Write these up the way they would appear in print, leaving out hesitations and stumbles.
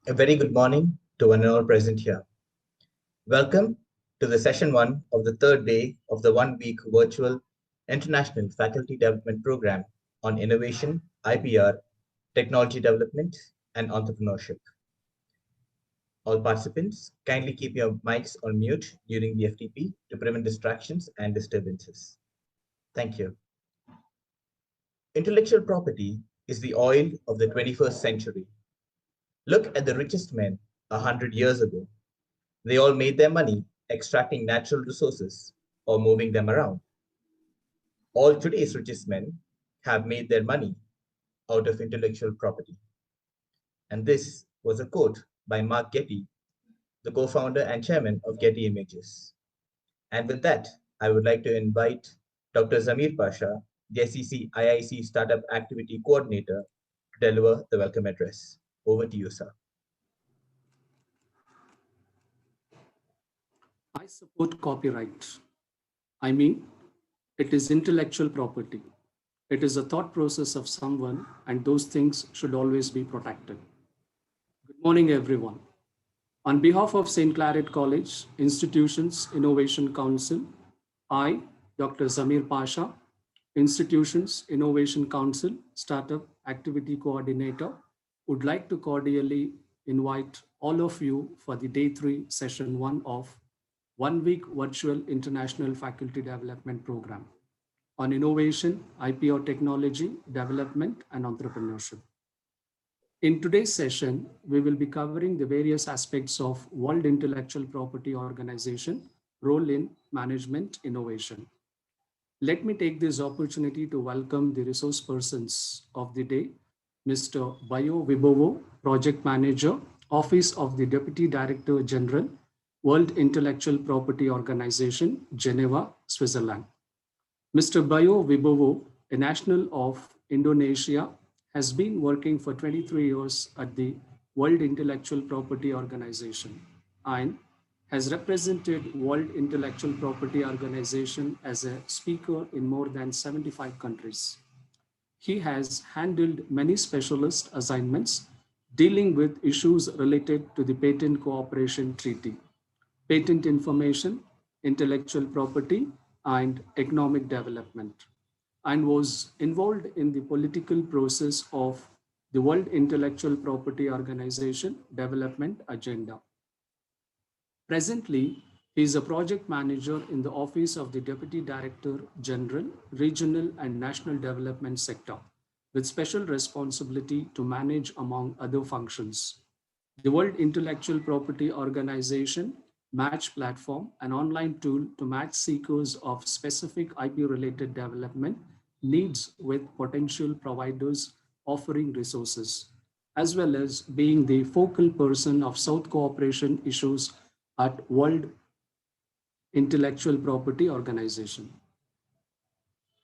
A very good morning to one and all present here. Welcome to the session one of the third day of the 1 week virtual International Faculty Development Program on Innovation, IPR, Technology Development, and Entrepreneurship. All participants, kindly keep your mics on mute during the FTP to prevent distractions and disturbances. Thank you. Intellectual property is the oil of the 21st century. Look at the richest men 100 years ago. They all made their money extracting natural resources or moving them around. All today's richest men have made their money out of intellectual property. And this was a quote by Mark Getty, the co-founder and chairman of Getty Images. And with that, I would like to invite Dr. Zamir Pasha, the SCC-IIC Startup Activity Coordinator, to deliver the welcome address. Over to you, sir. I support copyright. I mean, it is intellectual property. It is a thought process of someone, and those things should always be protected. Good morning, everyone. On behalf of St. Claret College, Institutions Innovation Council, I, Dr. Zamir Pasha, Institutions Innovation Council Startup Activity Coordinator, would like to cordially invite all of you for the Day 3, Session 1 of 1 week virtual International Faculty Development Program on Innovation, IPO Technology, Development, and Entrepreneurship. In today's session, we will be covering the various aspects of World Intellectual Property Organization, role in management innovation. Let me take this opportunity to welcome the resource persons of the day, Mr. Bajoe Wibowo, Project Manager, Office of the Deputy Director General, World Intellectual Property Organization, Geneva, Switzerland. Mr. Bajoe Wibowo, a national of Indonesia, has been working for 23 years at the World Intellectual Property Organization and has represented World Intellectual Property Organization as a speaker in more than 75 countries. He has handled many specialist assignments dealing with issues related to the Patent Cooperation Treaty, patent information, intellectual property, and economic development, and was involved in the political process of the World Intellectual Property Organization development agenda. Presently, he is a project manager in the Office of the Deputy Director General, Regional and National Development Sector, with special responsibility to manage, among other functions, the World Intellectual Property Organization Match Platform, an online tool to match seekers of specific IP-related development needs with potential providers offering resources, as well as being the focal person of South cooperation issues at World Intellectual Property Organization.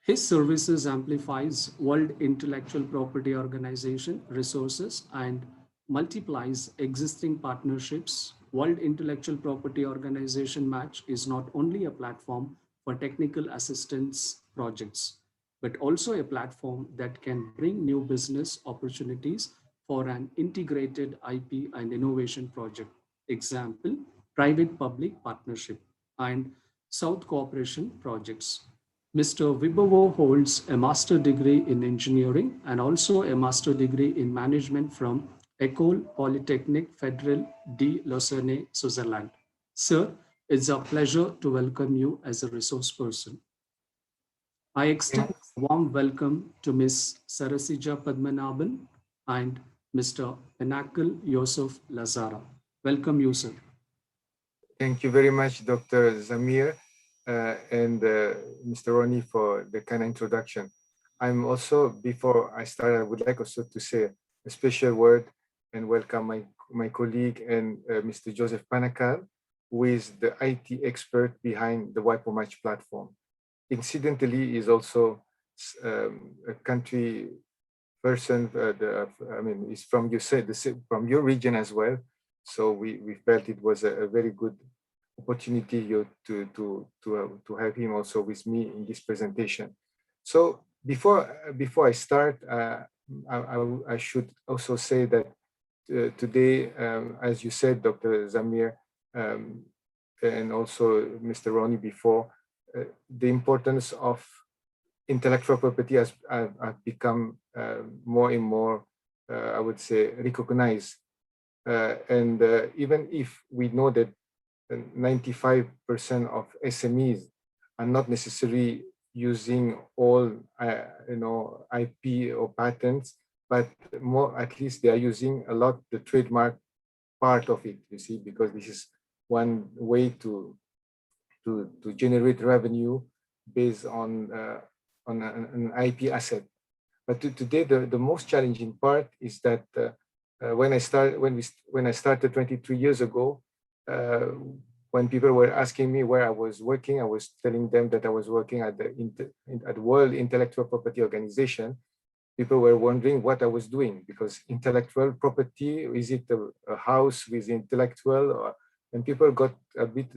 His services amplifies World Intellectual Property Organization resources and multiplies existing partnerships. World Intellectual Property Organization Match is not only a platform for technical assistance projects, but also a platform that can bring new business opportunities for an integrated IP and innovation project. Example, private-public partnership and South cooperation projects. Mr. Wibowo holds a master's degree in engineering and also a master's degree in management from École Polytechnique Fédérale de Lausanne, Switzerland. Sir, it's a pleasure to welcome you as a resource person. I extend a warm welcome to Ms. Sarasija Padmanabhan and Mr. Panakal Yusuf Lazara. Welcome you, sir. Thank you very much, Dr. Zamir and Mr. Ronnie for the kind introduction. I'm also, before I start, I would like also to say a special word and welcome my colleague and Mr. Joseph Panakal, who is the IT expert behind the Wipo Match platform. Incidentally, is also a country person. Is from from your region as well. So we felt it was a very good opportunity to have him also with me in this presentation. So before I start, I should also say that today, as you said, Dr. Zamir, and also Mr. Ronnie before, the importance of intellectual property has become more and more, I would say, recognized. And even if we know that 95% of SMEs are not necessarily using all, IP or patents, but more, at least they are using a lot the trademark part of it, you see, because this is one way to generate revenue based on an IP asset. But today, the most challenging part is that when I started 23 years ago, when people were asking me where I was working, I was telling them that I was working at the World Intellectual Property Organization. People were wondering what I was doing, because intellectual property, is it a house with intellectual? And people got a bit,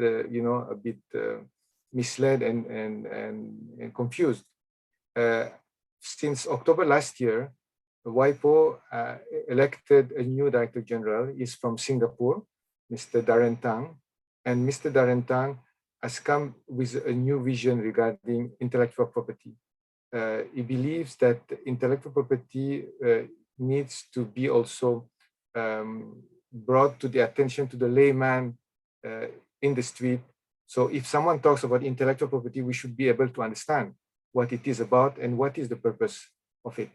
misled and confused. Since October last year, Wipo elected a new Director General. He's from Singapore, Mr. Darren Tang. And Mr. Darren Tang has come with a new vision regarding intellectual property. He believes that intellectual property needs to be also brought to the attention to the layman in the street. So if someone talks about intellectual property, we should be able to understand what it is about and what is the purpose of it.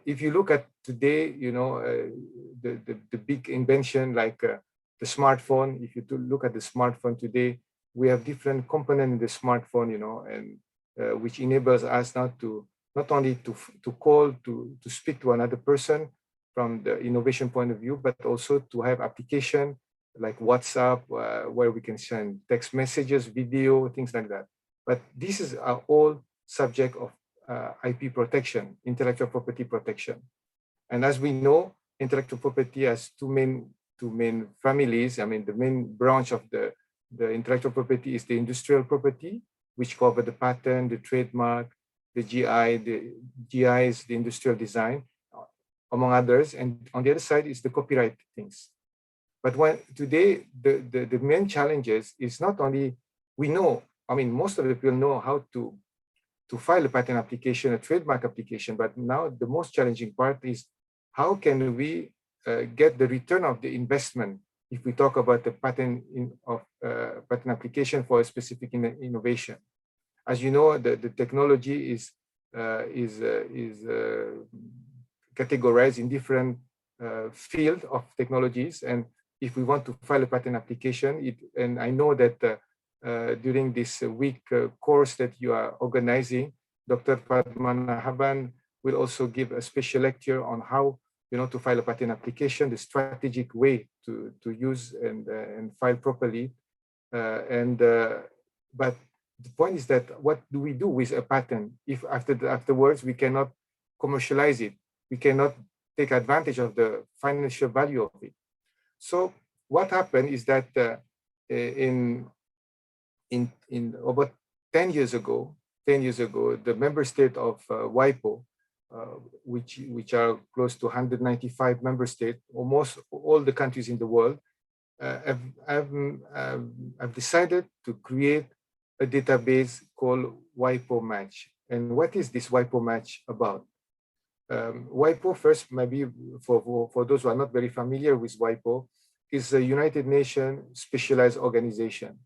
If you look at today, the big invention like the smartphone, if you look at the smartphone today, we have different components in the smartphone, and which enables us now to not only to call, to speak to another person from the innovation point of view, but also to have application like WhatsApp, where we can send text messages, video, things like that. But this is all subject of IP protection, intellectual property protection. And as we know, intellectual property has two main families. I mean, the main branch of the intellectual property is the industrial property, which cover the patent, the trademark, the GI, the GIs, the industrial design, among others. And on the other side is the copyright things. But today, the main challenges is not only, we know, I mean, most of the people know how to file a patent application, a trademark application, but now the most challenging part is how can we get the return of the investment if we talk about the patent application for a specific innovation. As you know, the technology is categorized in different field of technologies, and if we want to file a patent application, and I know that during this week course that you are organizing, Dr. Padmanabhan will also give a special lecture on how to file a patent application, the strategic way to use and file properly. But the point is that what do we do with a patent if afterwards we cannot commercialize it? We cannot take advantage of the financial value of it. So what happened is that in about 10 years ago, the member state of Wipo, which are close to 195 member states, almost all the countries in the world, have decided to create a database called Wipo Match. And what is this Wipo Match about? Wipo, first, maybe for those who are not very familiar with Wipo, is a United Nations specialized organization.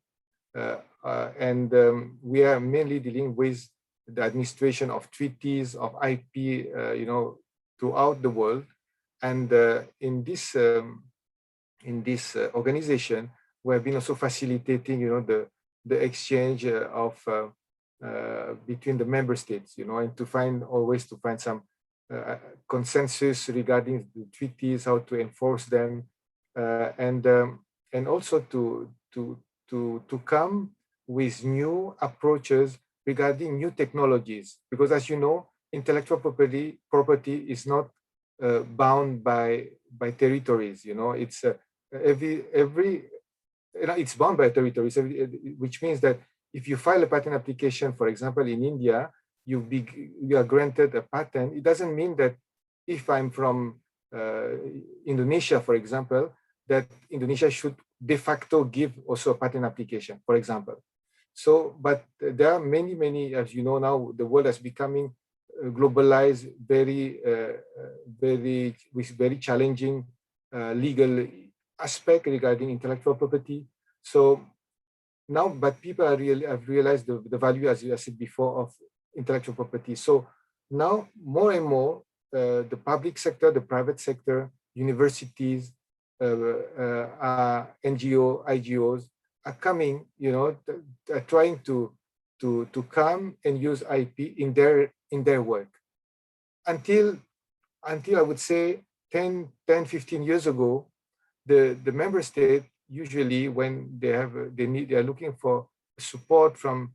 We are mainly dealing with the administration of treaties, of IP, throughout the world. And in this organization, we have been also facilitating, the exchange of between the member states, and to find some consensus regarding the treaties, how to enforce them, and also to come with new approaches regarding new technologies, because as you know, intellectual property is not bound by territories. It's it's bound by territories, which means that if you file a patent application, for example, in India, you are granted a patent. It doesn't mean that if I'm from Indonesia, for example, that Indonesia should de facto give also a patent application, for example. So, but there are many, as you know now, the world is becoming globalized, with very challenging legal aspect regarding intellectual property. So now, but people have realized the value, as I said before, of intellectual property. So now more and more, the public sector, the private sector, universities, NGO, IGOs are coming, trying to come and use IP in their work. Until I would say 10, 15 years ago, the member state usually, when they are looking for support for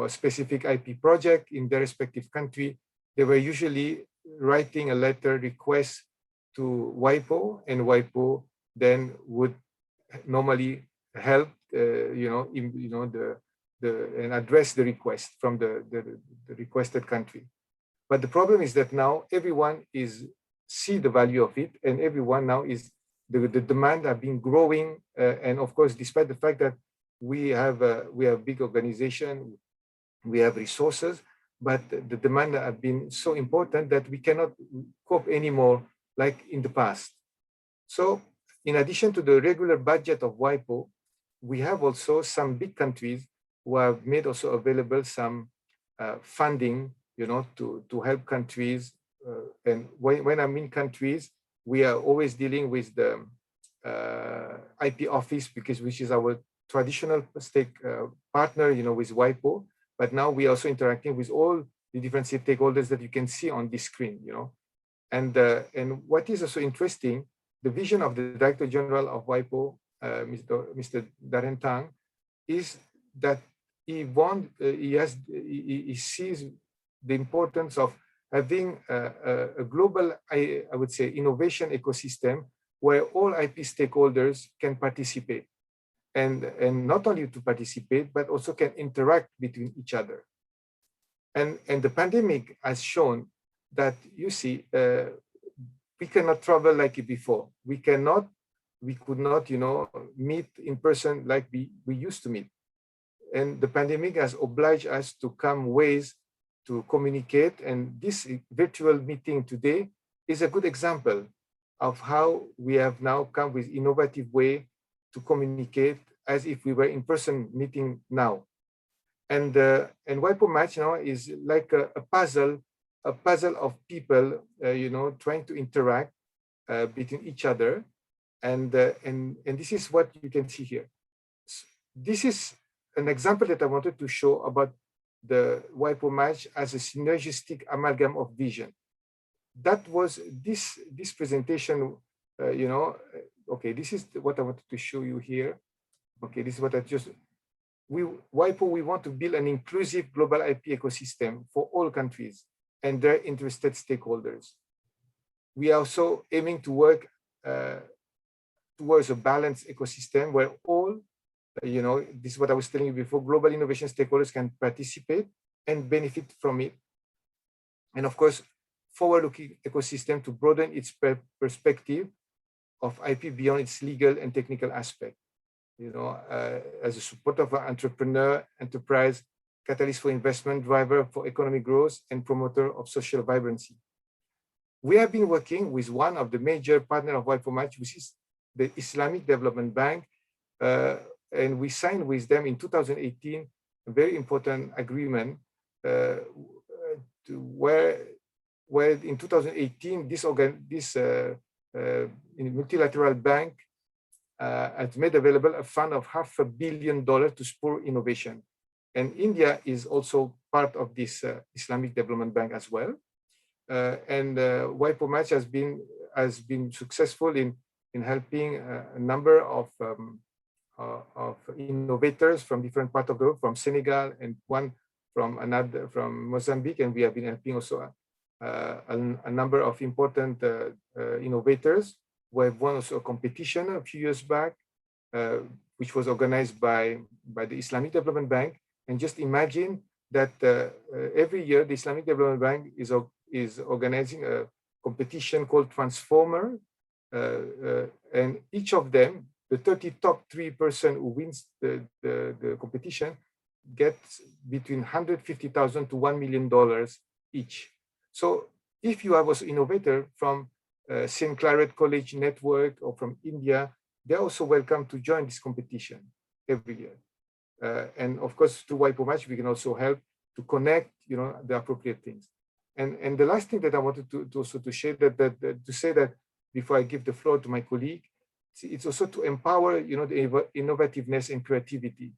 a specific IP project in their respective country, they were usually writing a letter request to Wipo, and Wipo then would normally help, and address the request from the requested country. But the problem is that now everyone see the value of it, and everyone now the demand have been growing, and of course, despite the fact that we have big organization, we have resources, but the demand have been so important that we cannot cope anymore like in the past. So in addition to the regular budget of Wipo, we have also some big countries who have made also available some funding, to help countries. And when I mean countries, we are always dealing with the IP office, which is our traditional partner, with Wipo. But now we are also interacting with all the different stakeholders that you can see on this screen, And what is also interesting, the vision of the Director General of Wipo, Mr. Darren Tang, is that he sees the importance of having a global, I would say, innovation ecosystem where all IP stakeholders can participate, and not only to participate, but also can interact between each other. And the pandemic has shown that, we cannot travel like before. We could not, meet in person like we used to meet. And the pandemic has obliged us to come ways to communicate. And this virtual meeting today is a good example of how we have now come with innovative way to communicate as if we were in person meeting now. And Wipo Match now is like a puzzle of people, trying to interact between each other. And this is what you can see here. This is an example that I wanted to show about the Wipo Match as a synergistic amalgam of vision. That was this presentation, okay, this is what I wanted to show you here. Okay, this is what Wipo, we want to build an inclusive global IP ecosystem for all countries and their interested stakeholders. We are also aiming to work towards a balanced ecosystem where all, this is what I was telling you before, global innovation stakeholders can participate and benefit from it. And of course, forward-looking ecosystem to broaden its perspective of IP beyond its legal and technical aspect. As a supporter of an entrepreneur, enterprise, catalyst for investment, driver for economic growth, and promoter of social vibrancy. We have been working with one of the major partners of Wipo Match, which is the Islamic Development Bank, and we signed with them in 2018 a very important agreement where in 2018 this multilateral bank has made available a fund of $500 million to spur innovation. And India is also part of this Islamic Development Bank as well. And Wipo Match has been successful in helping a number of innovators from different parts of the world, from Senegal and one from Mozambique, and we have been helping also a number of important innovators. We have won also a competition a few years back, which was organized by the Islamic Development Bank. And just imagine that every year the Islamic Development Bank is organizing a competition called Transformer, and each of them, the 30 top 3% who wins the competition, gets between $150,000 to $1 million each. So if you are also innovator from St. Claret College Network or from India, they're also welcome to join this competition every year. And of course, through Wipo Match, we can also help to connect, the appropriate things. And the last thing that I wanted to also to share to say that before I give the floor to my colleague, it's also to empower, the innovativeness and creativity.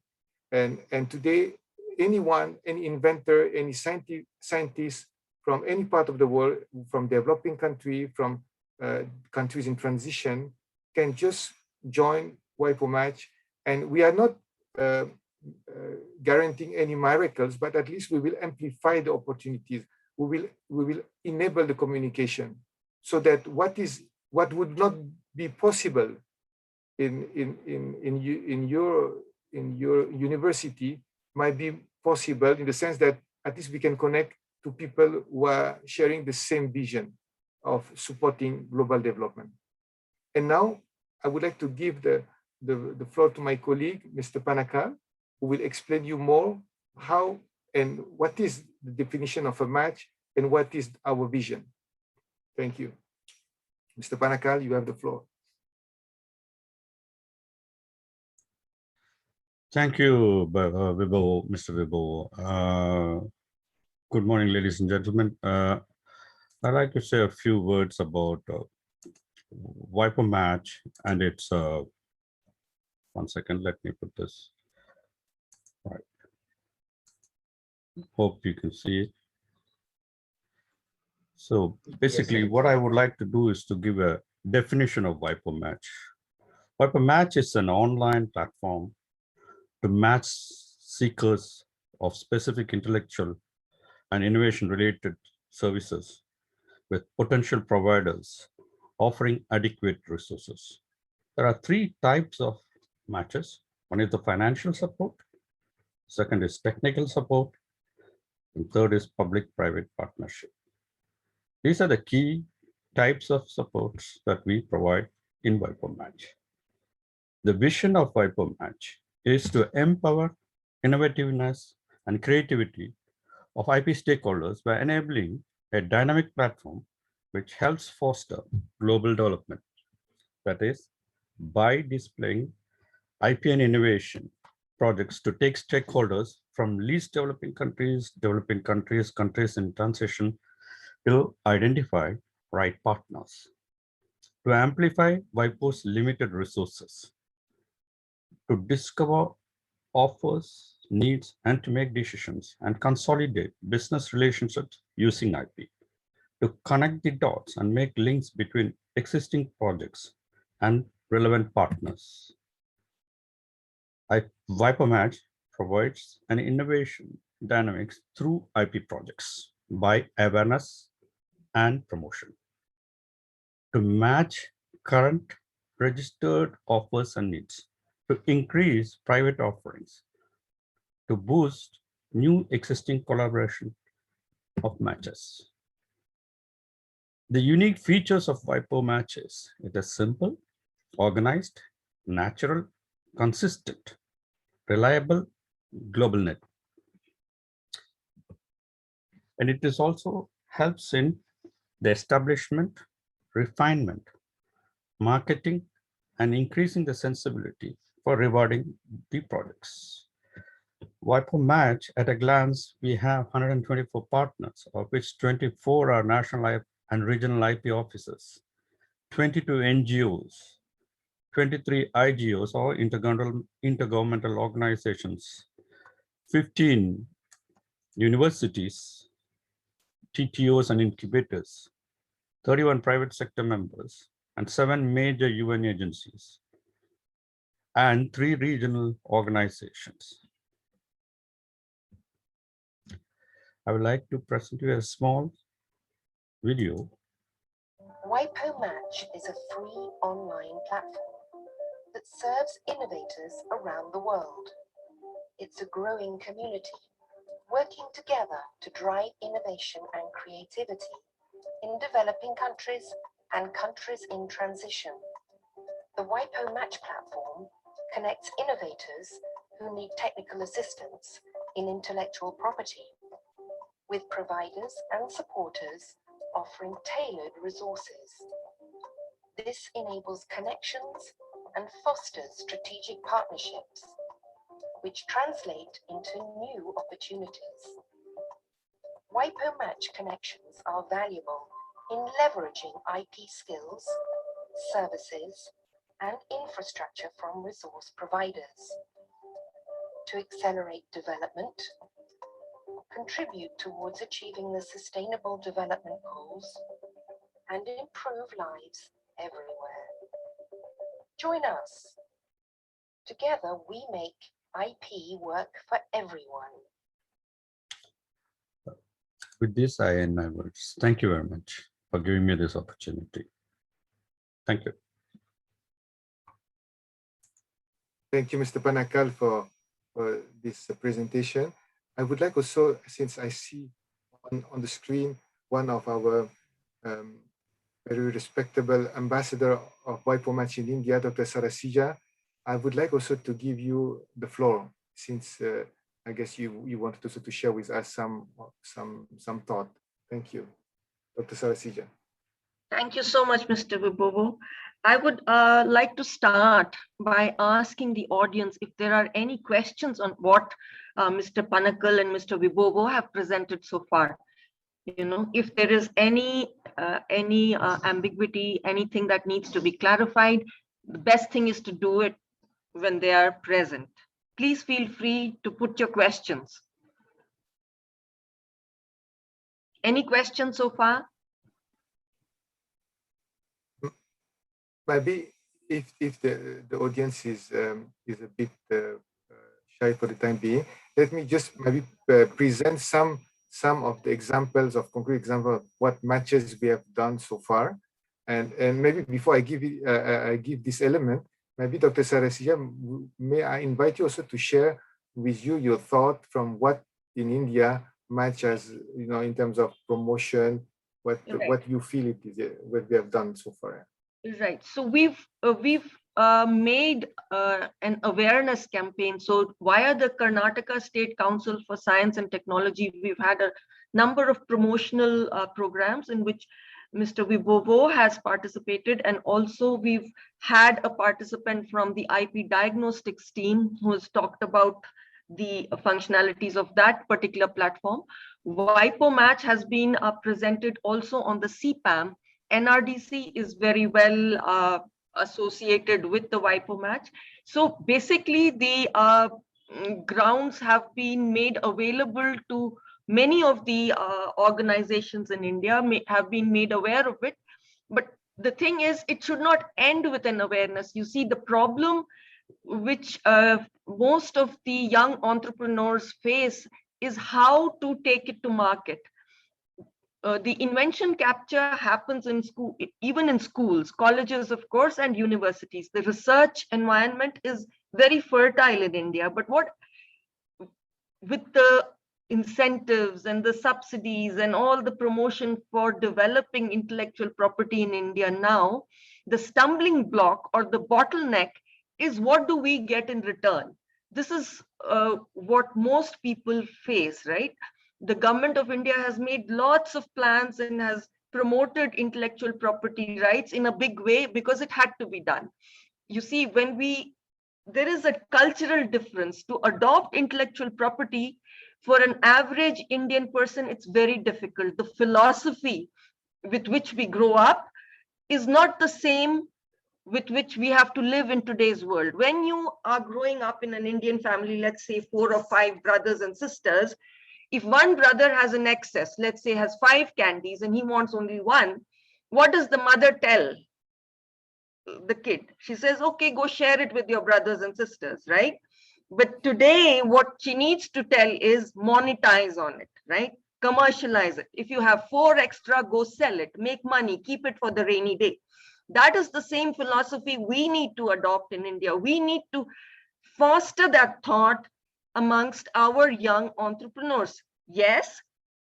And today, anyone, any inventor, any scientist from any part of the world, from developing country, from countries in transition, can just join Wipo Match. And we are not guaranteeing any miracles, but at least we will amplify the opportunities. We will enable the communication, so that what would not be possible in your university might be possible, in the sense that at least we can connect to people who are sharing the same vision of supporting global development. And now I would like to give the floor to my colleague, Mr. Panakal, who will explain you more how and what is the definition of a match and what is our vision. Thank you. Mr. Panakal, you have the floor. Thank you, Wibowo, Mr. Wibowo. Good morning, ladies and gentlemen. I'd like to say a few words about Wipo Match and its, 1 second, let me put this. All right. Hope you can see it. So basically, Yes, what I would like to do is to give a definition of Wipo Match. Wipo Match is an online platform to match seekers of specific intellectual and innovation-related services with potential providers offering adequate resources. There are 3 types of matches. One is the financial support, second is technical support, and third is public-private partnership. These are the key types of supports that we provide in Wipo Match. The vision of Wipo Match is to empower innovativeness and creativity of IP stakeholders by enabling a dynamic platform which helps foster global development. That is, by displaying IP and innovation projects to take stakeholders from least developing countries, countries in transition, to identify right partners, to amplify Wipo's limited resources, to discover offers, needs, and to make decisions and consolidate business relationships using IP, to connect the dots and make links between existing projects and relevant partners. Wipo Match provides an innovation dynamics through IP projects by awareness and promotion, to match current registered offers and needs, to increase private offerings, to boost new existing collaboration of matches. The unique features of Wipo Match is it is simple, organized, natural, consistent, reliable, global network. And it is also helps in the establishment, refinement, marketing, and increasing the sensibility for rewarding the projects. Wipo Match, at a glance, we have 124 partners, of which 24 are national and regional IP offices, 22 NGOs, 23 IGOs or intergovernmental organizations, 15 universities, TTOs and incubators, 31 private sector members, and 7 major UN agencies, and 3 regional organizations. I would like to present you a small video. Wipo Match is a free online platform that serves innovators around the world. It's a growing community. working together to drive innovation and creativity in developing countries and countries in transition. The Wipo Match platform connects innovators who need technical assistance in intellectual property with providers and supporters offering tailored resources. This enables connections and fosters strategic partnerships, which translate into new opportunities. Wipo Match connections are valuable in leveraging IP skills, services, and infrastructure from resource providers to accelerate development, contribute towards achieving the Sustainable Development Goals, and improve lives everywhere. Join us. Together we make IP work for everyone. With this, I end my words. Thank you very much for giving me this opportunity. Thank you. Thank you, Mr. Panakal, for this presentation. I would like also, since I see on the screen one of our very respectable ambassador of Wipo Match in India, Dr. Sarasija, I would like also to give you the floor, since I guess you wanted also to share with us some thought. Thank you, Dr. Sarasija. Thank you so much, Mr. Wibowo. I would like to start by asking the audience if there are any questions on what Mr. Panakal and Mr. Wibowo have presented so far. You know, if there is any ambiguity, anything that needs to be clarified, the best thing is to do it when they are present. Please feel free to put your questions. Any questions so far? Maybe if the audience is a bit shy for the time being, let me just maybe present some of the examples of concrete examples of what matches we have done so far, and maybe before I give it, I give this element, maybe Dr. Sarasija, may I invite you also to share with you your thought from what in India matches, you know, in terms of promotion, what you feel it is, what we have done so far. Right. So we've made an awareness campaign. So via the Karnataka State Council for Science and Technology, we've had a number of promotional programs in which Mr. Wibowo has participated, and also we've had a participant from the IP diagnostics team who has talked about the functionalities of that particular platform. Wipo Match has been presented also on the CPAM. NRDC is very well associated with the Wipo Match. So basically the grounds have been made available to many of the organizations in India, have been made aware of it. But the thing is, it should not end with an awareness. You see, the problem which most of the young entrepreneurs face is how to take it to market. The invention capture happens in school, even in schools, colleges, of course, and universities. The research environment is very fertile in India, but with the incentives and the subsidies and all the promotion for developing intellectual property in India now, the stumbling block or the bottleneck is, what do we get in return? This is what most people face, right? The government of India has made lots of plans and has promoted intellectual property rights in a big way because it had to be done. You see, there is a cultural difference. To adopt intellectual property for an average Indian person, it's very difficult. The philosophy with which we grow up is not the same with which we have to live in today's world. When you are growing up in an Indian family, let's say 4 or 5 brothers and sisters, if one brother has an excess, let's say has 5 candies and he wants only 1, what does the mother tell the kid? She says, okay, go share it with your brothers and sisters, right? But today, what she needs to tell is monetize on it, right? Commercialize it. If you have 4 extra, go sell it, make money, keep it for the rainy day. That is the same philosophy we need to adopt in India. We need to foster that thought amongst our young entrepreneurs. Yes,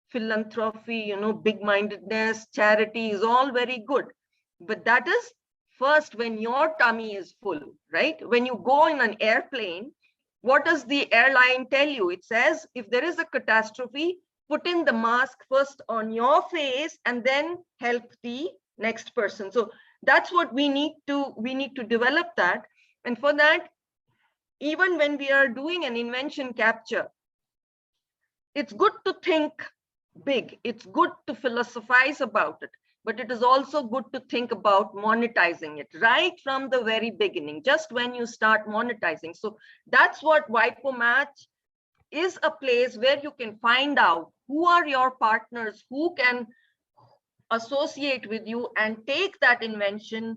philanthropy, big-mindedness, charity is all very good. But that is first when your tummy is full, right? When you go in an airplane, what does the airline tell you? It says, if there is a catastrophe, put in the mask first on your face and then help the next person. So that's what we need to develop that. And for that, even when we are doing an invention capture, it's good to think big. It's good to philosophize about it, but it is also good to think about monetizing it right from the very beginning, just when you start monetizing. So that's what Wipo Match is, a place where you can find out who are your partners, who can associate with you and take that invention,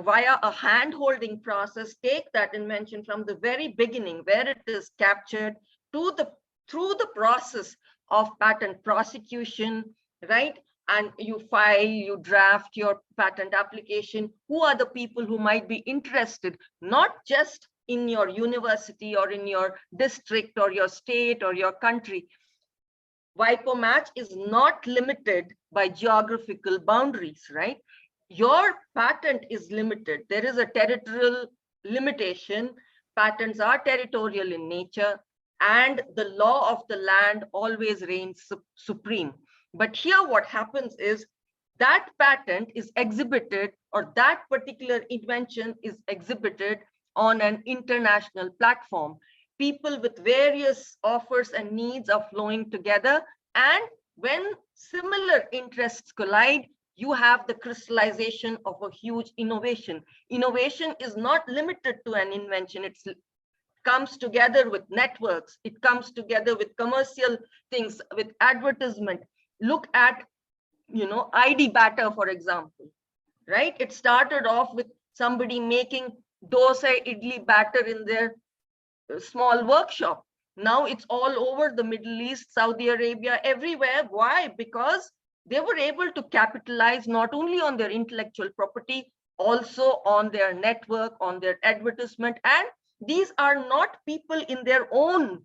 via a hand-holding process, take that invention from the very beginning, where it is captured, through the process of patent prosecution, right? And you file, you draft your patent application. Who are the people who might be interested, not just in your university or in your district or your state or your country. Wipo Match is not limited by geographical boundaries, right? Your patent is limited. There is a territorial limitation. Patents are territorial in nature, and the law of the land always reigns supreme. But here what happens is that patent is exhibited, or that particular invention is exhibited on an international platform. People with various offers and needs are flowing together. And when similar interests collide, you have the crystallization of a huge innovation. Innovation is not limited to an invention. It comes together with networks. It comes together with commercial things, with advertisement. Look at, ID batter, for example, right? It started off with somebody making dosa idli batter in their small workshop. Now it's all over the Middle East, Saudi Arabia, everywhere. Why? Because they were able to capitalize not only on their intellectual property, also on their network, on their advertisement. And these are not people in their own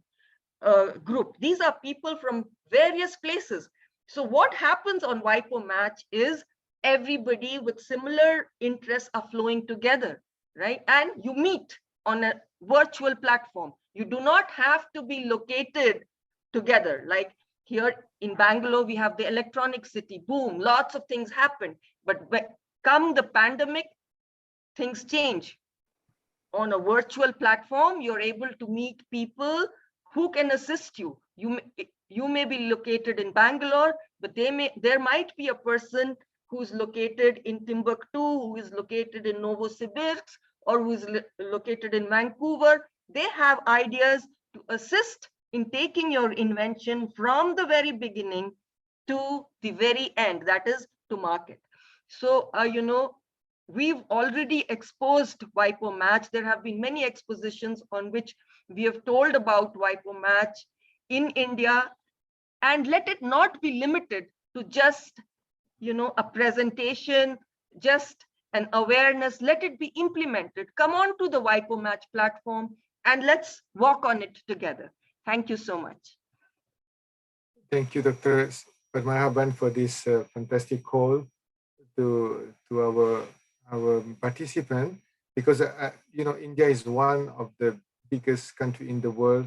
group. These are people from various places. So what happens on Wipo Match is everybody with similar interests are flowing together, right? And you meet on a virtual platform. You do not have to be located together. Like here in Bangalore, we have the electronic city, boom, lots of things happen. But when come the pandemic, things change. On a virtual platform, you're able to meet people who can assist you. You may be located in Bangalore, but there might be a person who's located in Timbuktu, who is located in Novosibirsk, or who is located in Vancouver. They have ideas to assist in taking your invention from the very beginning to the very end, that is to market. So, we've already exposed Wipo Match. There have been many expositions on which we have told about Wipo Match in India, and let it not be limited to just, a presentation, just an awareness. Let it be implemented. Come on to the Wipo Match platform and let's work on it together. Thank you so much. Thank you, Dr. Padmanabhan, for this fantastic call to our participant, because India is one of the biggest country in the world.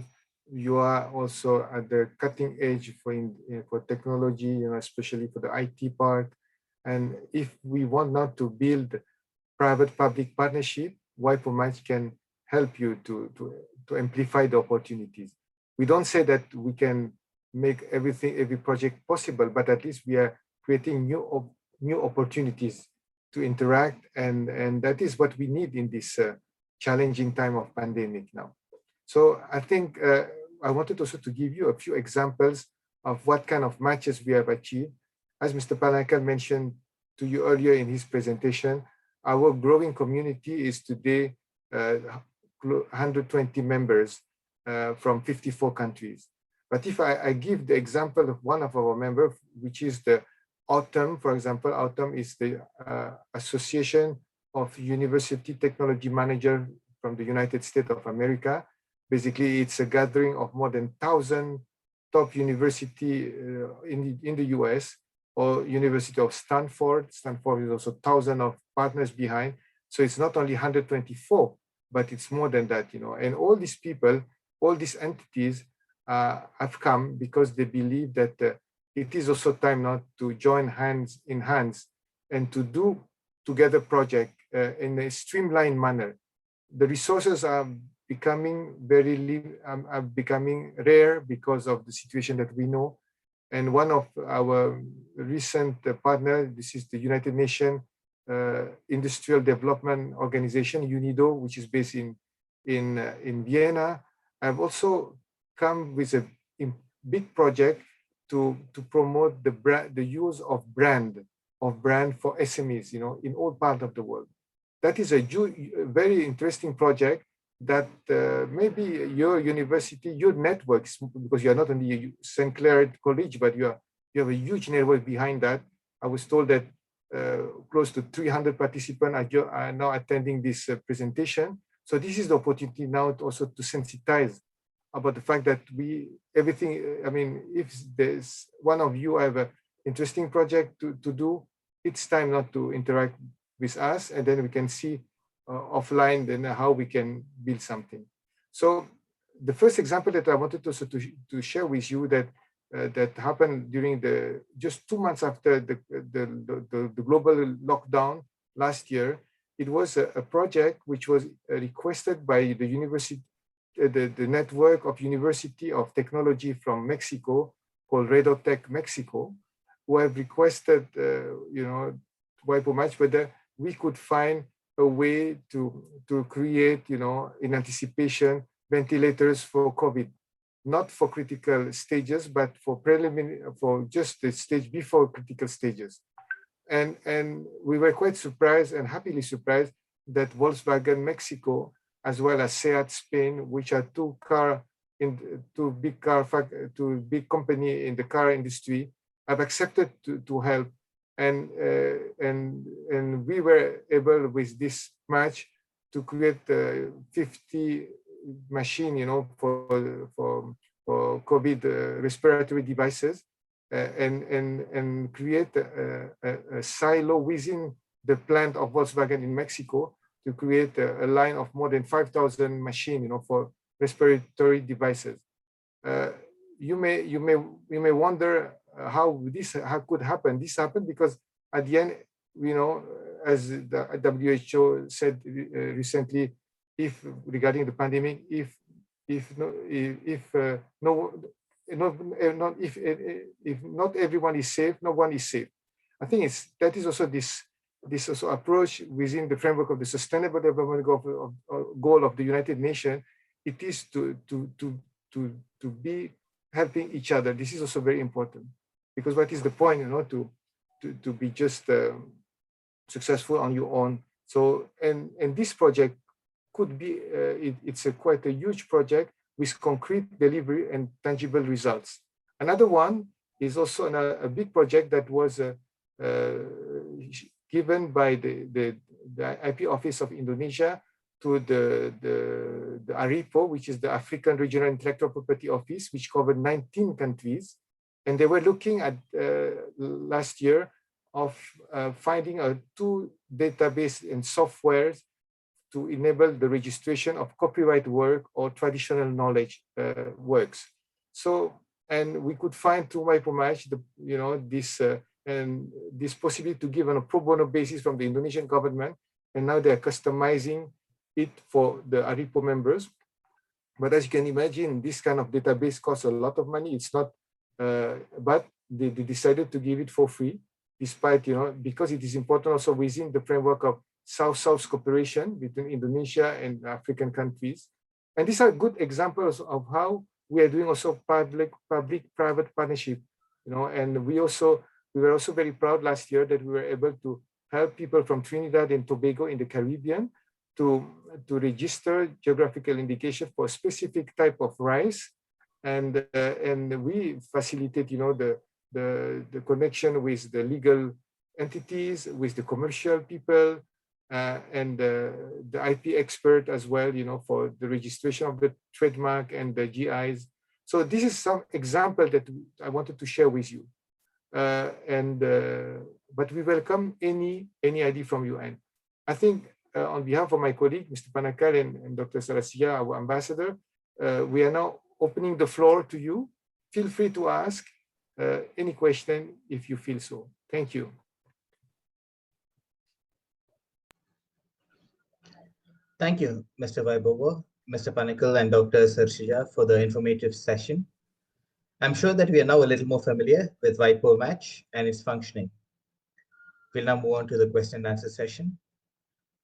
You are also at the cutting edge for technology, especially for the IT part. And if we want now to build private-public partnership, Wipo Match can help you to amplify the opportunities. We don't say that we can make every project possible, but at least we are creating new opportunities to interact, and that is what we need in this challenging time of pandemic now. So I think I wanted also to give you a few examples of what kind of matches we have achieved. As Mr. Panakal mentioned to you earlier in his presentation, our growing community is today 120 members from 54 countries. But if I give the example of one of our members, which is the Autumn, for example, Autumn is the Association of University Technology Manager from the United States of America. Basically, it's a gathering of more than 1,000 top university in the US, or University of Stanford. Stanford is also 1,000 of partners behind. So it's not only 124, but it's more than that, you know. And all these people, all these entities have come because they believe that it is also time now to join hands in hands and to do together project in a streamlined manner. The resources are becoming becoming rare because of the situation that we know. And one of our recent partners, this is the United Nations Industrial Development Organization, UNIDO, which is based in Vienna. I've also come with a big project to promote the use of brand for SMEs, you know, in all parts of the world. That is a very interesting project that maybe your university, your networks, because you are not only St. Clair College, but you have a huge network behind that. I was told that close to 300 participants are now attending this presentation. So this is the opportunity now to also to sensitize about the fact that I mean, if there's one of you have an interesting project to do, it's time not to interact with us, and then we can see offline then how we can build something. So the first example that I wanted also to share with you that that happened during just 2 months after the global lockdown last year. It was a project which was requested by the university, the network of University of Technology from Mexico called Redotech Mexico, who have requested, you know, Wipo match whether we could find a way to create, you know, in anticipation, ventilators for COVID, not for critical stages, but for preliminary, for just the stage before critical stages. And we were quite surprised and happily surprised that Volkswagen Mexico, as well as SEAT Spain, which are two big company in the car industry, have accepted to help. And we were able with this match to create 50 machine, you know, for COVID respiratory devices, and create a silo within the plant of Volkswagen in Mexico to create a line of more than 5,000 machines, you know, for respiratory devices. You may wonder how could happen. This happened because at the end, you know, as the WHO said recently, if regarding the pandemic, if not everyone is safe, no one is safe. I think that is also this also approach within the framework of the Sustainable Development Goal of the United Nations. It is to be helping each other. This is also very important, because what is the point, you know, to be just successful on your own. So and this project could be it's quite a huge project with concrete delivery and tangible results. Another one is also a big project that was given by the IP Office of Indonesia to the ARIPO, which is the African Regional Intellectual Property Office, which covered 19 countries. And they were looking at last year of finding 2 database and softwares to enable the registration of copyright work or traditional knowledge works. So, and we could find through Wipo match this possibility to give on a pro bono basis from the Indonesian government, and now they are customizing it for the ARIPO members. But as you can imagine, this kind of database costs a lot of money. It's not, but they decided to give it for free, despite, you know, because it is important also within the framework of South-South cooperation between Indonesia and African countries. And these are good examples of how we are doing also public-private partnership, you know. And we were also very proud last year that we were able to help people from Trinidad and Tobago in the Caribbean to register geographical indication for a specific type of rice, and we facilitate, you know, the connection with the legal entities, with the commercial people, and the IP expert as well, you know, for the registration of the trademark and the GIs. So this is some example that I wanted to share with you. But we welcome any idea from you. And I think on behalf of my colleague, Mr. Panakal and Dr. Sarasija, our ambassador, we are now opening the floor to you. Feel free to ask any question if you feel so. Thank you. Thank you, Mr. Wibowo, Mr. Panakal, and Dr. Sarasija for the informative session. I'm sure that we are now a little more familiar with Wipo Match and its functioning. We'll now move on to the question and answer session.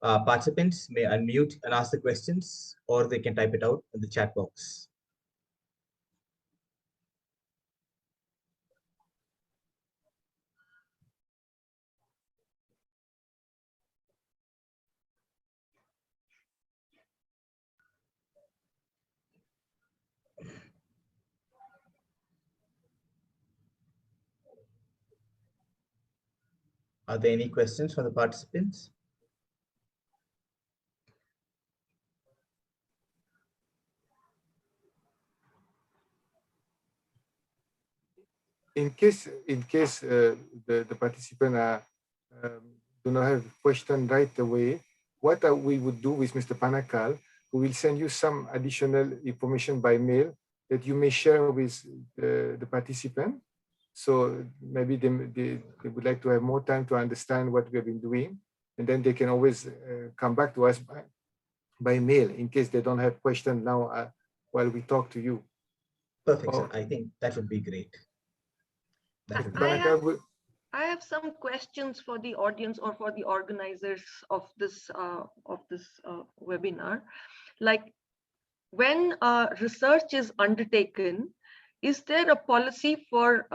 Participants may unmute and ask the questions, or they can type it out in the chat box. Are there any questions from the participants? In case the participant do not have a question right away, what we would do with Mr. Panakal, we will send you some additional information by mail that you may share with the participant. So maybe they would like to have more time to understand what we have been doing, and then they can always come back to us by mail in case they don't have questions now while we talk to you. Perfect, sir. I think that would be great. I have some questions for the audience or for the organizers of this webinar. Like, when research is undertaken, is there a policy for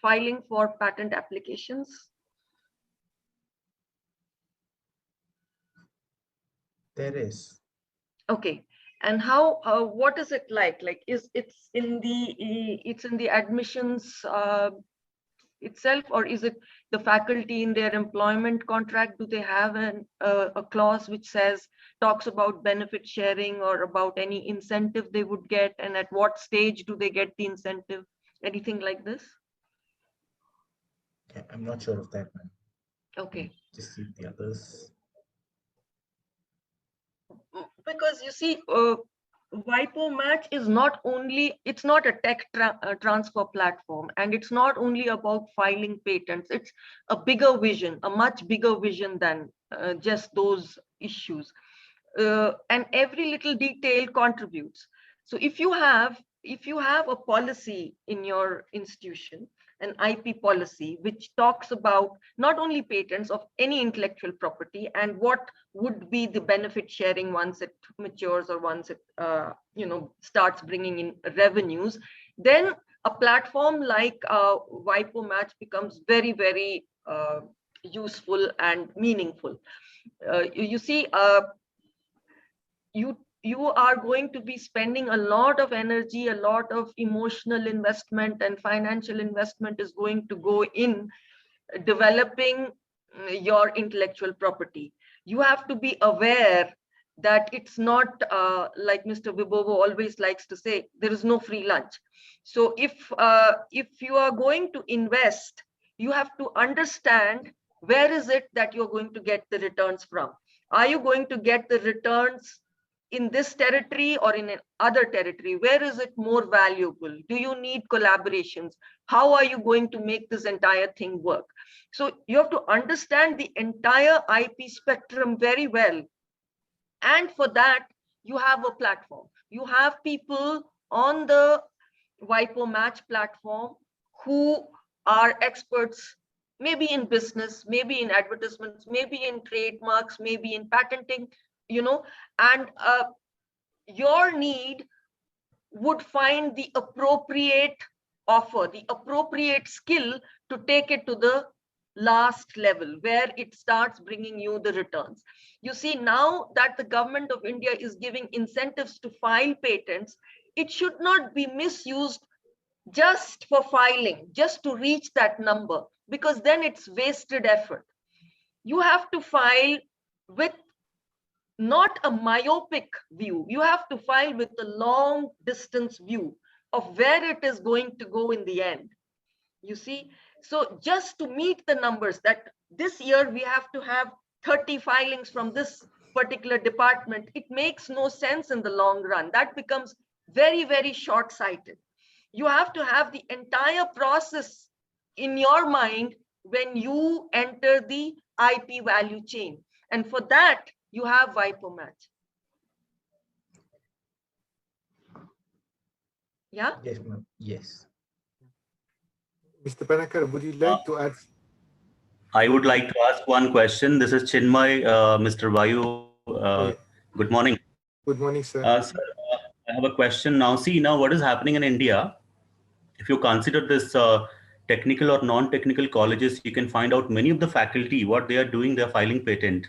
filing for patent applications? There is. Okay. And how? What is it like? Like, it's in the admissions itself, or is it the faculty in their employment contract? Do they have a clause which talks about benefit sharing or about any incentive they would get, and at what stage do they get the incentive? Anything like this? I'm not sure of that, man. Okay. Just see the others. Because you see, Wipo Match is not only, it's not a tech transfer platform, and it's not only about filing patents. It's a bigger vision, a much bigger vision than just those issues. And every little detail contributes. So if you have a policy in your institution, an IP policy, which talks about not only patents of any intellectual property and what would be the benefit sharing once it matures or once it starts bringing in revenues, then a platform like Wipo Match becomes very, very useful and meaningful. You see, you are going to be spending a lot of energy, a lot of emotional investment and financial investment is going to go in developing your intellectual property. You have to be aware that it's not like Mr. Wibowo always likes to say, there is no free lunch. So if you are going to invest, you have to understand where is it that you're going to get the returns from. Are you going to get the returns in this territory or in another territory? Where is it more valuable? Do you need collaborations? How are you going to make this entire thing work? So you have to understand the entire IP spectrum very well. And for that, you have a platform. You have people on the Wipo Match platform who are experts, maybe in business, maybe in advertisements, maybe in trademarks, maybe in patenting, and your need would find the appropriate offer, the appropriate skill to take it to the last level where it starts bringing you the returns. You see, now that the government of India is giving incentives to file patents, it should not be misused just for filing, just to reach that number, because then it's wasted effort. you have to file with not a myopic view. You have to file with a long distance view of where it is going to go in the end. You see, so just to meet the numbers that this year we have to have 30 filings from this particular department, it makes no sense in the long run. That becomes very, very short-sighted. You have to have the entire process in your mind when you enter the IP value chain. And for that, you have Wipo match. Yeah? Yes, ma'am. Yes. Mr. Panakal, would you like to add? I would like to ask one question. This is Chinmay, Mr. Vayu. Good morning. Good morning, sir. Sir, I have a question now. See, now what is happening in India, if you consider this technical or non-technical colleges, you can find out many of the faculty, what they are doing, they're filing patent,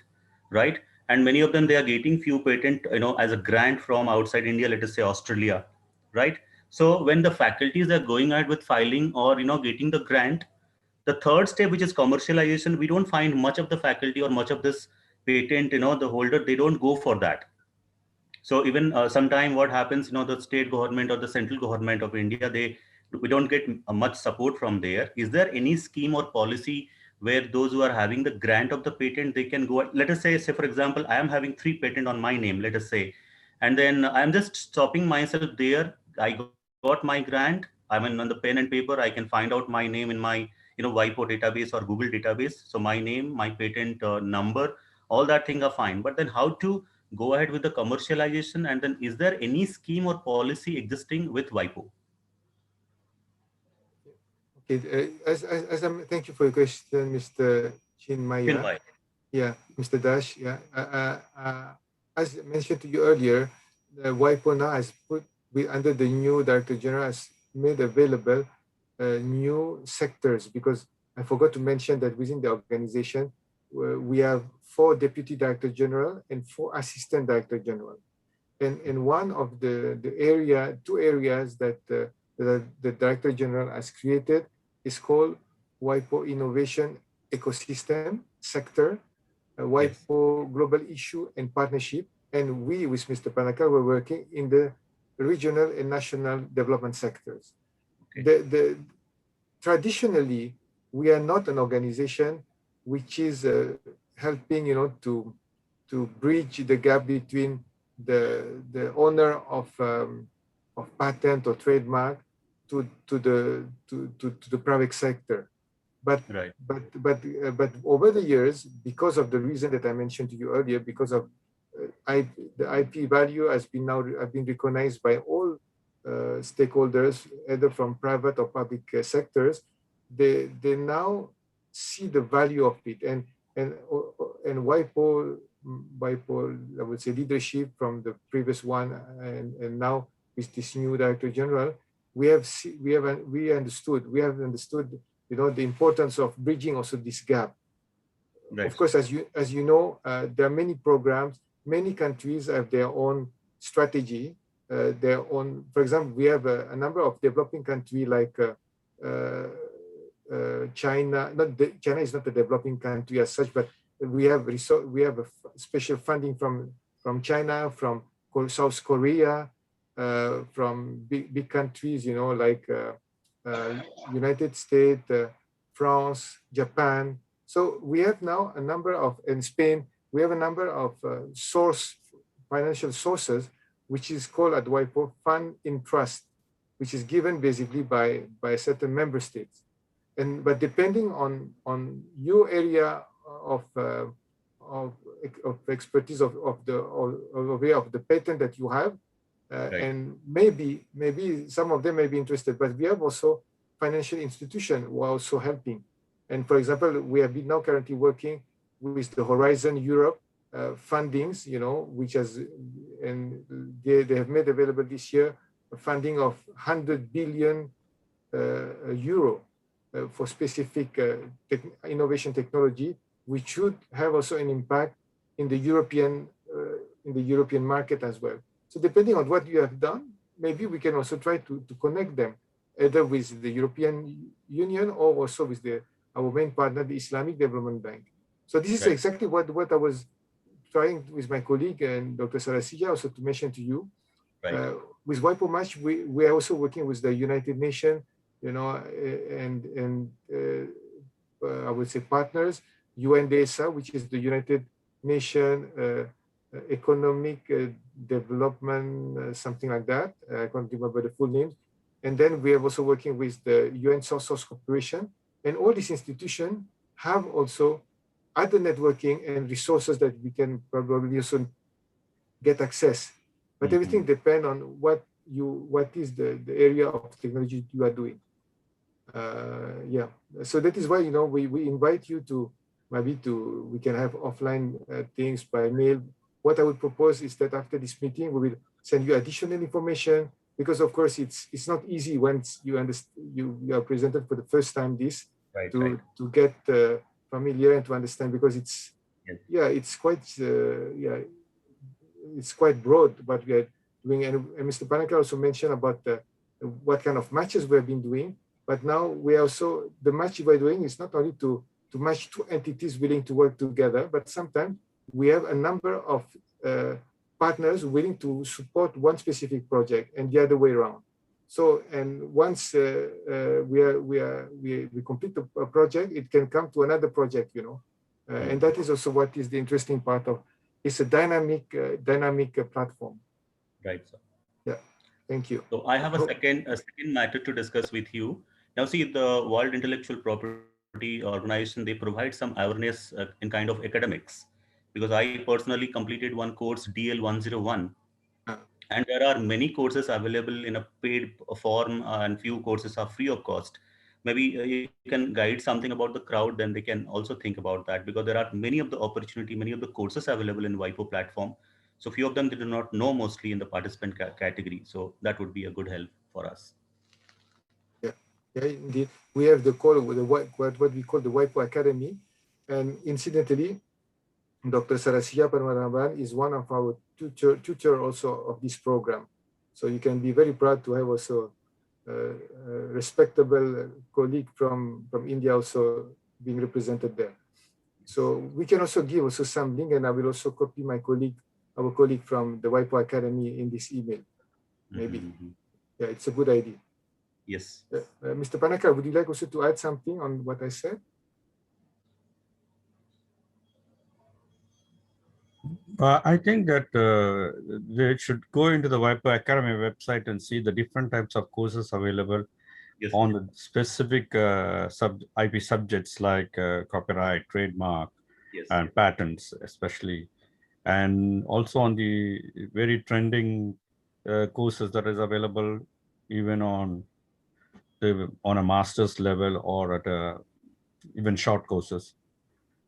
right? And many of them, they are getting few patent, as a grant from outside India, let us say Australia, right? So when the faculties are going ahead with filing or, getting the grant, the third step, which is commercialization, we don't find much of the faculty or much of this patent, the holder, they don't go for that. So even sometime what happens, the state government or the central government of India, we don't get much support from there. Is there any scheme or policy where those who are having the grant of the patent, they can go, let us say for example, I am having 3 patents on my name, let us say, and then I'm just stopping myself there. I got my grant. I mean, on the pen and paper, I can find out my name in my, Wipo database or Google database. So my name, my patent number, all that thing are fine. But then how to go ahead with the commercialization? And then is there any scheme or policy existing with Wipo? Okay, thank you for your question, Mr. Chinmaya. Yeah, Mr. Dash. Yeah, as mentioned to you earlier, the Wipo now has under the new Director General has made available new sectors, because I forgot to mention that within the organization we have 4 Deputy Director General and 4 Assistant Director General, and one of the 2 areas that the Director General has created is called Wipo Innovation Ecosystem Sector, Wipo Global Issue and Partnership, and we with Mr. Panakal were working in the regional and national development sectors. Okay. Traditionally, we are not an organization which is helping, to bridge the gap between the owner of patent or trademark to the private sector. But right. but over the years, because of the reason that I mentioned to you earlier, because of the IP value have been recognized by all stakeholders, either from private or public sectors, they now see the value of it, and Wipo, I would say, leadership from the previous one, and now with this new Director General, we have understood, the importance of bridging also this gap. Right. Of course, as you know, there are many programs. Many countries have their own strategy, for example, we have a number of developing countries like China. China is not a developing country as such, but we have a special funding from China, from South Korea, from big countries, like United States, France, Japan. So we have now a number of, in Spain, we have a number of financial sources, which is called at Wipo Fund in Trust, which is given basically by certain member states. But depending on your area of expertise of the patent that you have, right. And maybe some of them may be interested, but we have also financial institutions who are also helping. And for example, we have been now currently working with the Horizon Europe fundings, which has, and they have made available this year a funding of 100 billion euro for specific innovation technology, which should have also an impact in the European market as well. So depending on what you have done, maybe we can also try to connect them either with the European Union or also with our main partner, the Islamic Development Bank. So this is Right. exactly what I was trying with my colleague and Dr. Sarasija also to mention to you. Right. With Wipo Match, we are also working with the United Nations, you know, and I would say partners, UNDSA, which is the United Nations Economic Development, something like that. I can't remember the full name. And then we are also working with the UN Source Corporation, and all these institutions have also other networking and resources that we can probably also get access. But everything depends on what is the area of technology you are doing. Yeah, so that is why, you know, we invite you to we can have offline things by mail. What I would propose is that after this meeting, we will send you additional information, because of course it's not easy once you understand, you are presented for the first time this, Right, to get familiar and to understand, because it's it's quite it's quite broad what we are doing. And Mr. Panakal also mentioned about what kind of matches we have been doing. But now we also, the match we're doing is not only to match two entities willing to work together, but sometimes we have a number of partners willing to support one specific project and the other way around. So, and once we complete a project, it can come to another project, you know, and that is also what is the interesting part of. It's a dynamic platform. Right, sir. Yeah, thank you. So I have a second matter to discuss with you. Now, see, the World Intellectual Property Organization, they provide some awareness in kind of academics, because I personally completed one course, DL 101, and there are many courses available in a paid form, and few courses are free of cost. Maybe you can guide something about the crowd, then they can also think about that, because there are many of the opportunity, many of the courses available in Wipo platform. So few of them they do not know, mostly in the participant category. So that would be a good help for us. Yeah, indeed. We have what we call the Wipo Academy, and incidentally, Dr. Sarasija Padmanabhan is one of our tutor also of this program. So you can be very proud to have also a respectable colleague from India also being represented there. So we can also give also some link, and I will also copy our colleague from the Wipo Academy in this email. Maybe. Yeah, it's a good idea. Yes. Mr. Panakal, would you like also to add something on what I said? I think that they should go into the Wipo Academy website and see the different types of courses available on the specific IP subjects like copyright, trademark, and patents, especially, and also on the very trending courses that is available even on a master's level or at even short courses.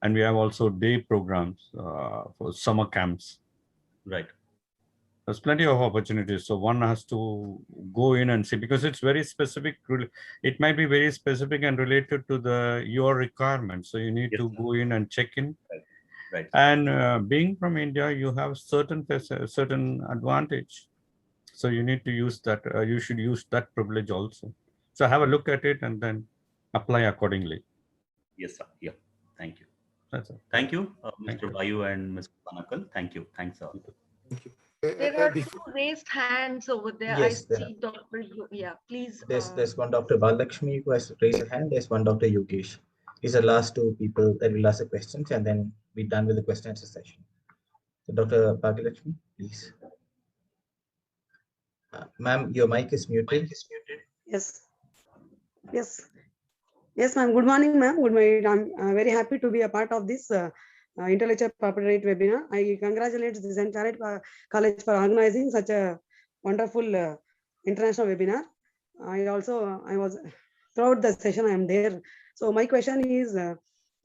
And we have also day programs for summer camps. Right. There's plenty of opportunities. So one has to go in and see, because it's very specific. It might be very specific and related to your requirements. So you need to go in and check in. Right. And being from India, you have certain advantage. So you need to use that. You should use that privilege also. So have a look at it and then apply accordingly. Yes, sir. Yeah. Thank you. That's it. Thank you, Mr. Bayu and Mr. Panakal. Thank you. Thanks, sir. Thank you. There are two raised hands over there. Yes, I see Dr. Yeah, please. There's one Dr. Balakshmi who has raised her hand. There's one Dr. Yogesh. These are the last two people that will ask the questions, and then we're done with the question and answer session. So Dr. Balakshmi, please. Ma'am, your mic is muted. Yes. Yes. Yes, ma'am. Good morning, ma'am. Good morning. I'm very happy to be a part of this intellectual property right webinar. I congratulate the entire college for organizing such a wonderful international webinar. I was throughout the session, I am there. So my question is,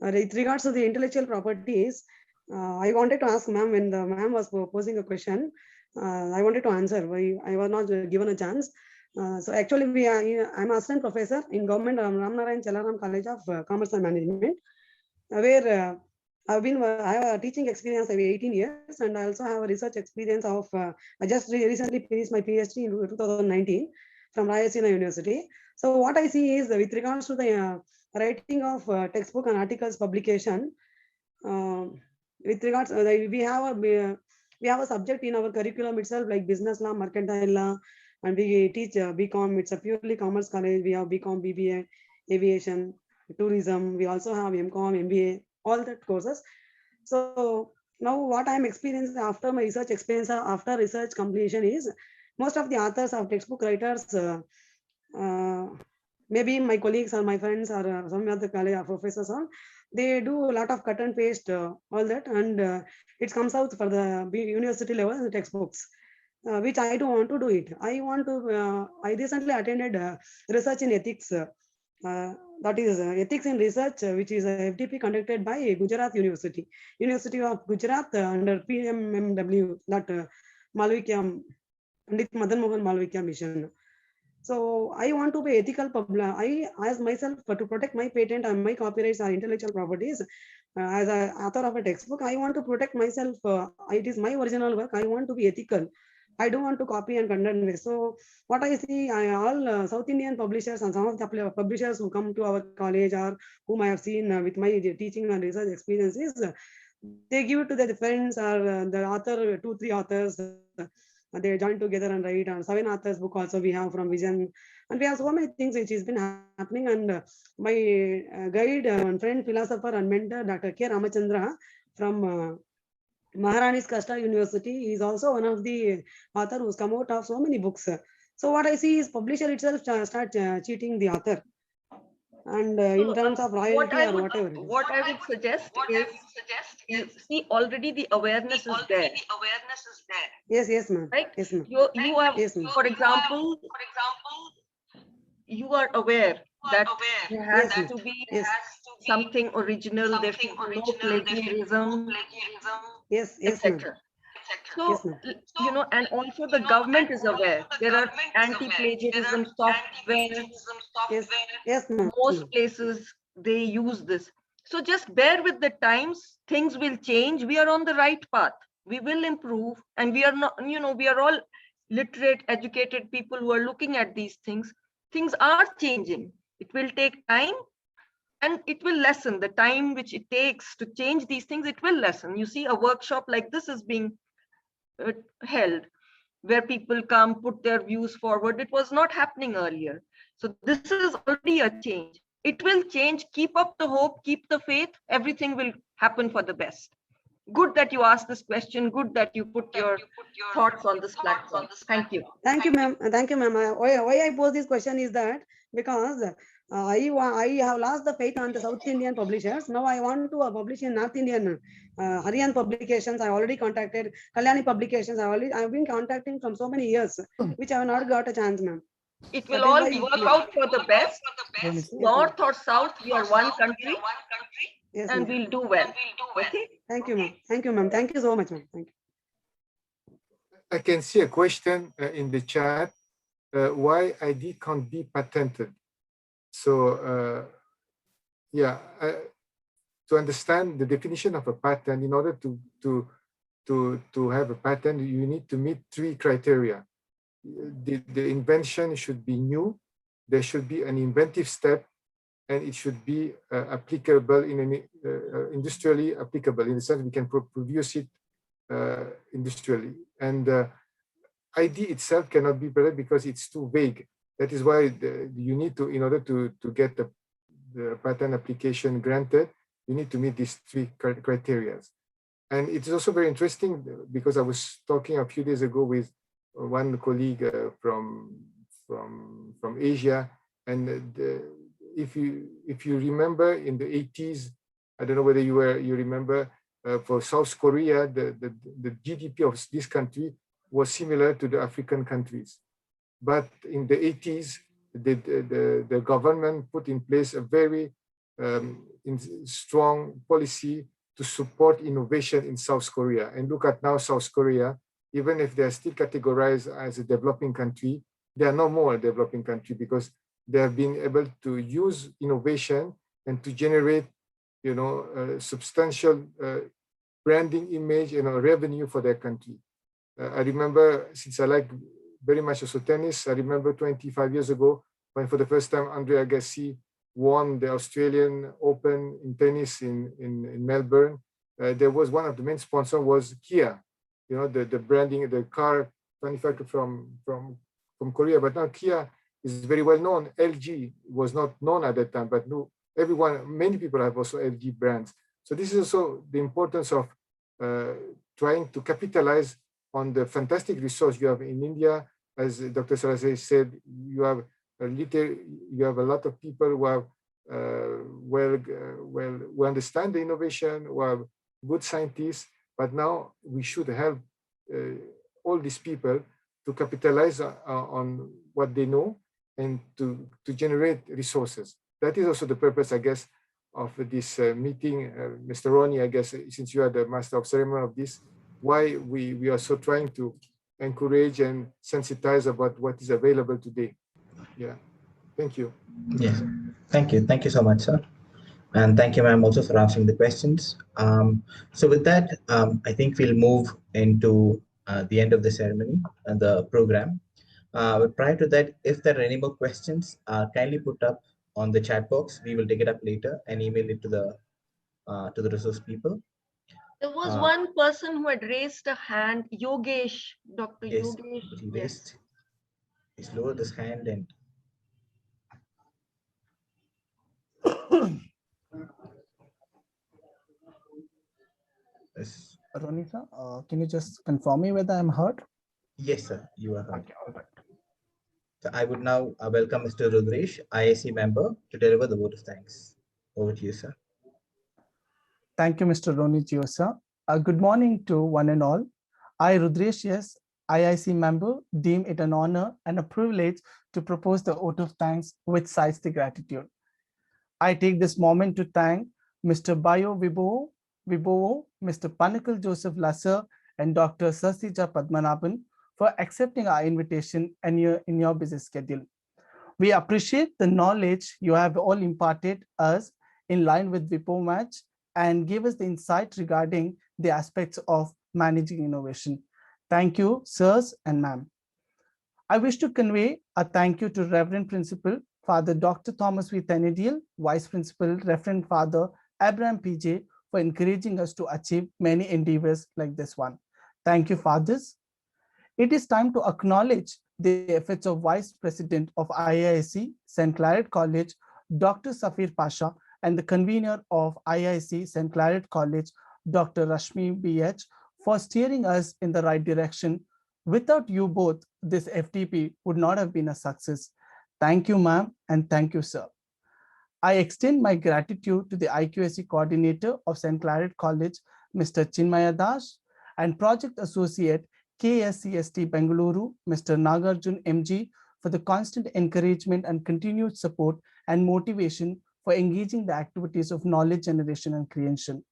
with regards to the intellectual properties, I wanted to ask ma'am, when the ma'am was posing a question, I wanted to answer. I was not given a chance. So actually, I'm assistant professor in government Ramnarayan Chalaram College of Commerce and Management, where I have a teaching experience of 18 years, and I also have a research experience of, I just recently finished my PhD in 2019 from Rayasina University. So what I see is, with regards to the writing of textbook and articles publication, with regards, we have a subject in our curriculum itself like business law, mercantile law, and we teach BCom. It's a purely commerce college. We have BCom, BBA, aviation, tourism. We also have MCom, MBA, all that courses. So now what I'm experiencing after my research experience, after research completion is most of the authors of textbook writers, maybe my colleagues or my friends or some other college professors, they do a lot of cut and paste, all that, and it comes out for the university level in the textbooks, which I don't want to do it. I want to, I recently attended research in ethics, that is ethics in research, which is a FDP conducted by Gujarat University, University of Gujarat under PMMW, that Malvikia, Pandit Madan Mohan Malvikia mission. So I want to be ethical. I ask myself to protect my patent and my copyrights or intellectual properties. As an author of a textbook, I want to protect myself. It is my original work. I want to be ethical. I don't want to copy and content. So what I see, all South Indian publishers and some of the publishers who come to our college or whom I have seen with my teaching and research experiences, they give it to their friends or the author, 2-3 authors. They join together and write, and 7 authors book also we have from Vision, and we have so many things which has been happening. And my guide and friend, philosopher and mentor, Dr. K. Ramachandra from Maharani's Kasta University, is also one of the author who's come out of so many books. So what I see is publisher itself start cheating the author, and in terms of royalty or whatever. What I would suggest is, you see, already the awareness is there. Yes, ma'am. Right? Yes, ma'am. You have, Yes, ma'am. for example, you are aware that there has Yes, to be yes. something original, there should be no plagiarism, Yes, ma'am. etc. So, Yes, ma'am. you know, and also the government is aware. There are anti-plagiarism software. Yes, ma'am. Most places they use this. So just bear with the times. Things will change. We are on the right path. We will improve, and we are not. You know, we are all literate, educated people who are looking at these things. Things are changing. It will take time, and it will lessen the time which it takes to change these things. It will lessen. You see, a workshop like this is being held, where people come, put their views forward. It was not happening earlier. So this is already a change. It will change. Keep up the hope, keep the faith. Everything will happen for the best. Good that you asked this question. Good that you put your thoughts on this platform. Thank you. Thank you, ma'am. Thank you, ma'am. Why I pose this question is that because I have lost the faith on the South Indian publishers. Now I want to publish in North Indian, Hariyan publications. I already contacted Kalyani publications. I've been contacting from so many years, which I have not got a chance, ma'am. It will all work out for the best. North or south, we are one country. Yes, and we'll do well. Okay. Thank you, ma'am. Thank you, ma'am. Thank you so much, ma'am. Thank you. I can see a question in the chat. Why ID can't be patented? So yeah, to understand the definition of a patent, in order to have a patent, you need to meet 3 criteria. The invention should be new. There should be an inventive step, and it should be applicable in an industrially applicable, in the sense we can produce it industrially. And ID itself cannot be patented because it's too vague. That is why you need to, in order to get the patent application granted, you need to meet these 3 criteria. And it is also very interesting because I was talking a few days ago with one colleague from Asia, and if you remember in the 80s, I don't know whether you remember, for South Korea, the GDP of this country was similar to the African countries. But in the 80s, the government put in place a very strong policy to support innovation in South Korea. And look at now South Korea, even if they're still categorized as a developing country, they are no more a developing country because they have been able to use innovation and to generate, you know, substantial branding image and revenue for their country. I remember, since I like very much also tennis, I remember 25 years ago when for the first time Andre Agassi won the Australian Open in tennis in Melbourne. there was one of the main sponsors was Kia, you know, the branding, the car manufactured from Korea, but now Kia is very well known. LG was not known at that time, but no, many people have also LG brands. So this is also the importance of trying to capitalize on the fantastic resource you have in India. As Dr. Sarasija said, you have a lot of people who have who understand the innovation, who are good scientists, but now we should help all these people to capitalize on what they know and to generate resources. That is also the purpose, I guess, of this meeting. Mr. Ronnie, I guess, since you are the master of ceremony of this, why we are so trying to encourage and sensitize about what is available today. Yeah, thank you. Yes, thank you. Thank you so much, sir. And thank you, ma'am, also for answering the questions. So with that, I think we'll move into the end of the ceremony and the program. But prior to that, if there are any more questions, kindly put up on the chat box. We will take it up later and email it to the resource people. There was one person who had raised a hand, Yogesh, Dr. Yes, Yogesh. He's lowered his hand and yes. Ronnie sir, can you just confirm me whether I'm heard? Yes, sir, you are heard. Okay, all right. So I would now welcome Mr. Rudresh, IIC member, to deliver the vote of thanks. Over to you, sir. Thank you, Mr. Ronnie Gio, sir. Good morning to one and all. I, Rudresh, yes, IIC member, deem it an honor and a privilege to propose the vote of thanks with sincere gratitude. I take this moment to thank Mr. Bajoe Wibowo, Mr. Panakal Joseph Lasser, and Dr. Sarasija Padmanabhan for accepting our invitation and in your busy schedule. We appreciate the knowledge you have all imparted us in line with Wipo match and give us the insight regarding the aspects of managing innovation. Thank you, sirs and ma'am. I wish to convey a thank you to Reverend Principal Father Dr. Thomas V. Thenediel, Vice Principal Reverend Father Abraham PJ, for encouraging us to achieve many endeavors like this one. Thank you, fathers. It is time to acknowledge the efforts of Vice President of IIC, St. Claret College, Dr. Safir Pasha, and the convener of IIC, St. Claret College, Dr. Rashmi BH, for steering us in the right direction. Without you both, this FTP would not have been a success. Thank you, ma'am, and thank you, sir. I extend my gratitude to the IQAC coordinator of St. Claret College, Mr. Chinmaya Das, and project associate KSCST Bengaluru, Mr. Nagarjun MG, for the constant encouragement and continued support and motivation for engaging the activities of knowledge generation and creation.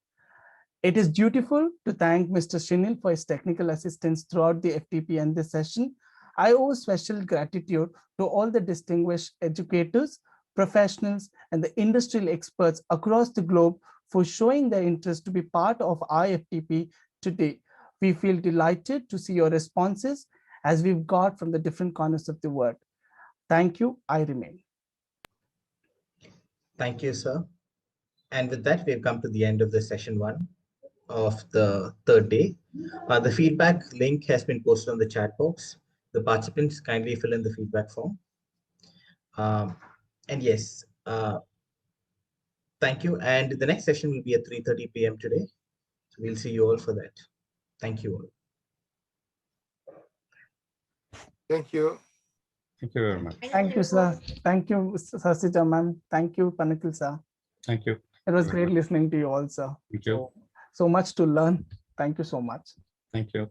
It is dutiful to thank Mr. Shinil for his technical assistance throughout the FTP and this session. I owe special gratitude to all the distinguished educators, professionals, and the industrial experts across the globe for showing their interest to be part of our FTP today. We feel delighted to see your responses as we've got from the different corners of the world. Thank you. I remain. Thank you, sir. And with that, we've come to the end of the session 1 of the third day. The feedback link has been posted on the chat box. The participants kindly fill in the feedback form. And yes, thank you. And the next session will be at 3:30 p.m. today. So we'll see you all for that. Thank you all. Thank you. Thank you very much. Thank you, sir. Thank you, Sarasija ma'am. Thank you, Panakal sir. Thank you. It was great listening to you all, sir. Thank you. So much to learn. Thank you so much. Thank you.